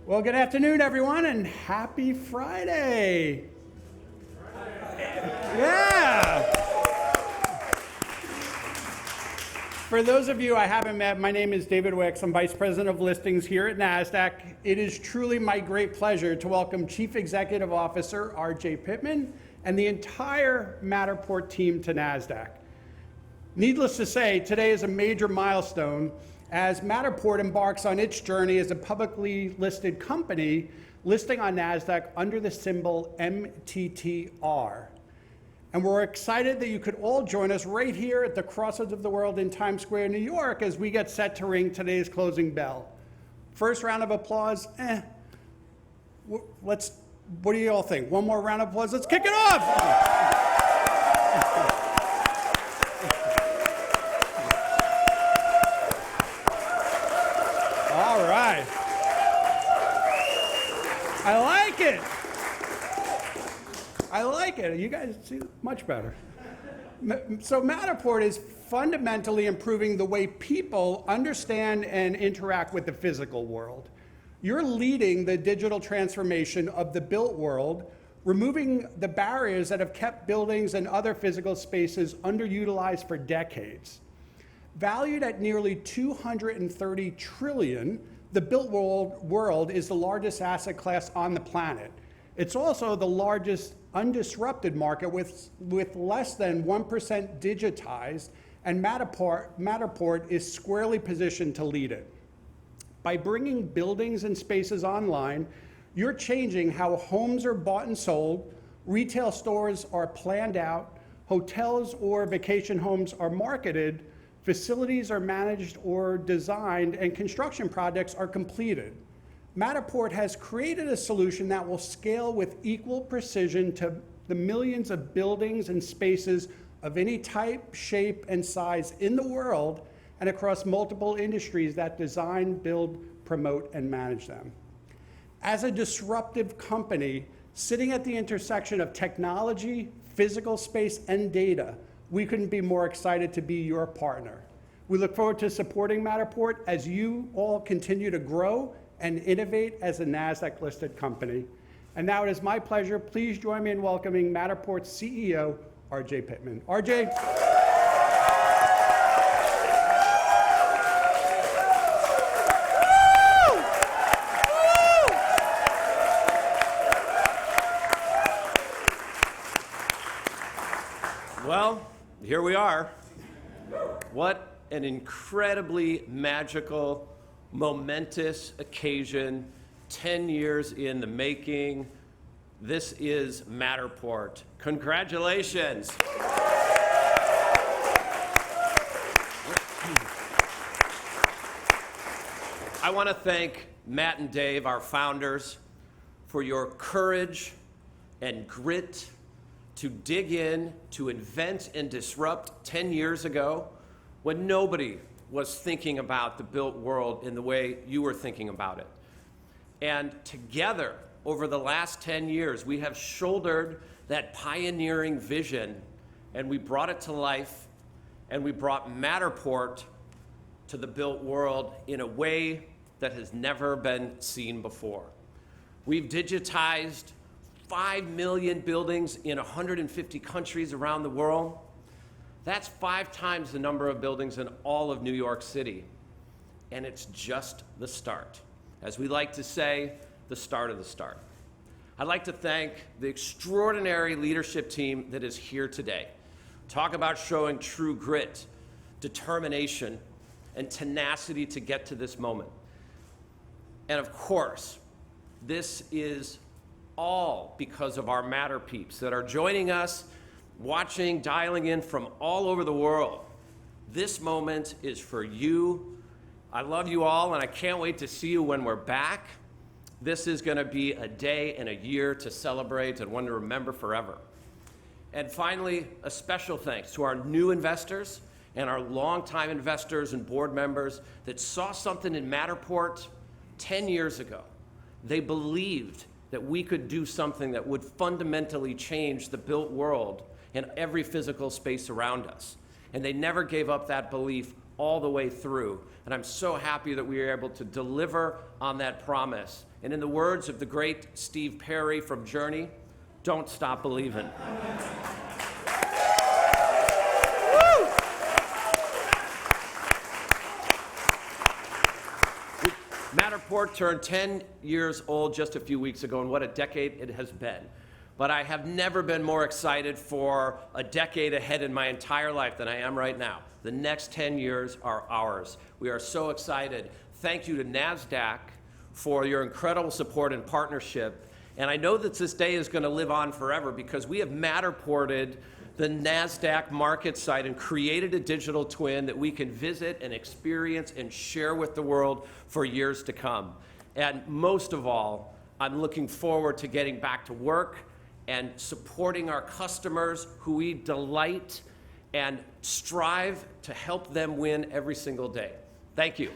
Well, good afternoon, everyone, and happy Friday. Yeah. For those of you I haven't met, my name is David Wicks. I'm Vice President of Listings here at NASDAQ. It is truly my great pleasure to welcome Chief Executive Officer RJ Pittman and the entire Matterport team to NASDAQ. Needless to say, today is a major milestone as Matterport embarks on its journey as a publicly listed company listing on NASDAQ under the symbol MTTR. And we're excited that you could all join us right here at the Crossroads of the World in Times Square, New York, as we get set to ring today's closing bell. First round of applause, what do you all think? One more round of applause, let's kick it off. All right. I like it. I like it. You guys see much better. So Matterport is fundamentally improving the way people understand and interact with the physical world. You're leading the digital transformation of the built world, removing the barriers that have kept buildings and other physical spaces underutilized for decades. Valued at nearly $230 trillion, the built world is the largest asset class on the planet. It's also the largest undisrupted market with less than 1% digitized, and Matterport is squarely positioned to lead it. By bringing buildings and spaces online, you're changing how homes are bought and sold, retail stores are planned out, hotels or vacation homes are marketed, facilities are managed or designed, and construction projects are completed. Matterport has created a solution that will scale with equal precision to the millions of buildings and spaces of any type, shape, and size in the world and across multiple industries that design, build, promote, and manage them. As a disruptive company sitting at the intersection of technology, physical space, and data, we couldn't be more excited to be your partner. We look forward to supporting Matterport as you all continue to grow and innovate as a NASDAQ-listed company. And now it is my pleasure. Please join me in welcoming Matterport's CEO, RJ Pittman. RJ. Well, here we are. What an incredibly magical, momentous occasion, 10 years in the making. This is Matterport. Congratulations. I want to thank Matt and Dave, our founders, for your courage and grit to dig in, to invent and disrupt 10 years ago when nobody was thinking about the built world in the way you were thinking about it. And together, over the last 10 years, we have shouldered that pioneering vision, and we brought it to life, and we brought Matterport to the built world in a way that has never been seen before. We've digitized 5 million buildings in 150 countries around the world. That's 5 times the number of buildings in all of New York City. And it's just the start. As we like to say, the start of the start. I'd like to thank the extraordinary leadership team that is here today. Talk about showing true grit, determination, and tenacity to get to this moment. And of course, this is all because of our Matter peeps that are joining us, watching, dialing in from all over the world. This moment is for you. I love you all, and I can't wait to see you when we're back. This is going to be a day and a year to celebrate and one to remember forever. And finally, a special thanks to our new investors and our longtime investors and board members that saw something in Matterport 10 years ago. They believed that we could do something that would fundamentally change the built world and every physical space around us. And they never gave up that belief all the way through. And I'm so happy that we are able to deliver on that promise. And in the words of the great Steve Perry from Journey, don't stop believing. Matterport turned 10 years old just a few weeks ago, and what a decade it has been. But I have never been more excited for a decade ahead in my entire life than I am right now. The next 10 years are ours. We are so excited. Thank you to NASDAQ for your incredible support and partnership. And I know that this day is going to live on forever because we have Matterported the NASDAQ market site and created a digital twin that we can visit and experience and share with the world for years to come. And most of all, I'm looking forward to getting back to work and supporting our customers who we delight and strive to help them win every single day. Thank you.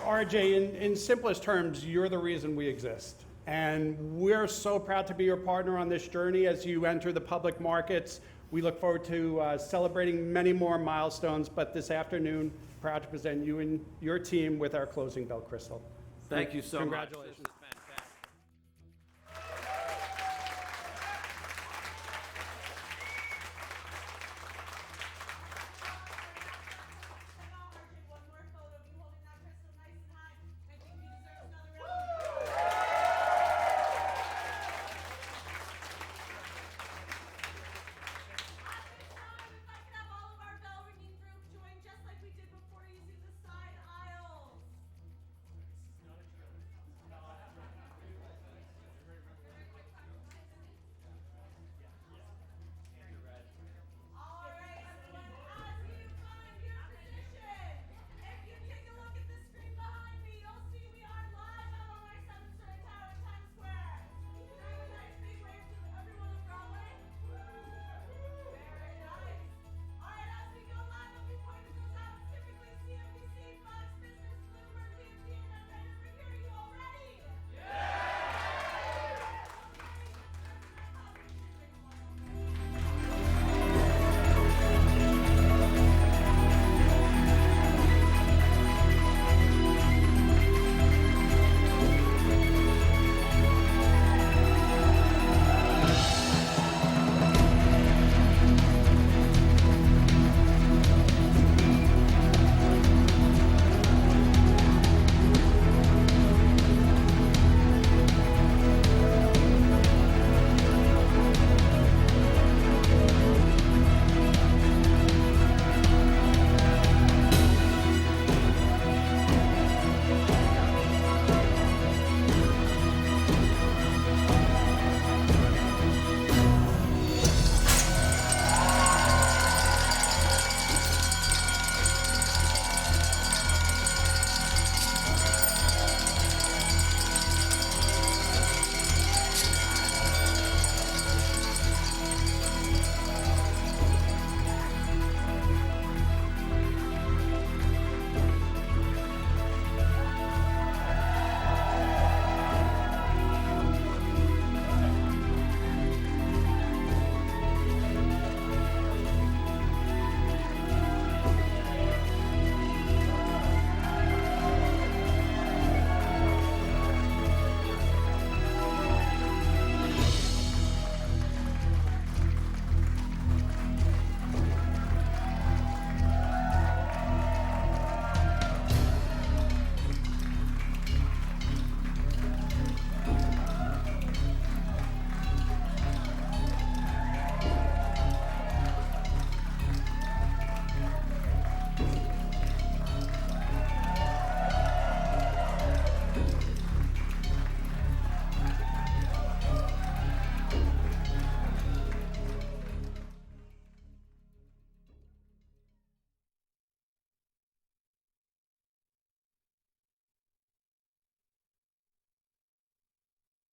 RJ, in simplest terms, you're the reason we exist. And we're so proud to be your partner on this journey as you enter the public markets. We look forward to celebrating many more milestones, but this afternoon, proud to present you and your team with our closing bell crystal. Thank you so much. Congratulations.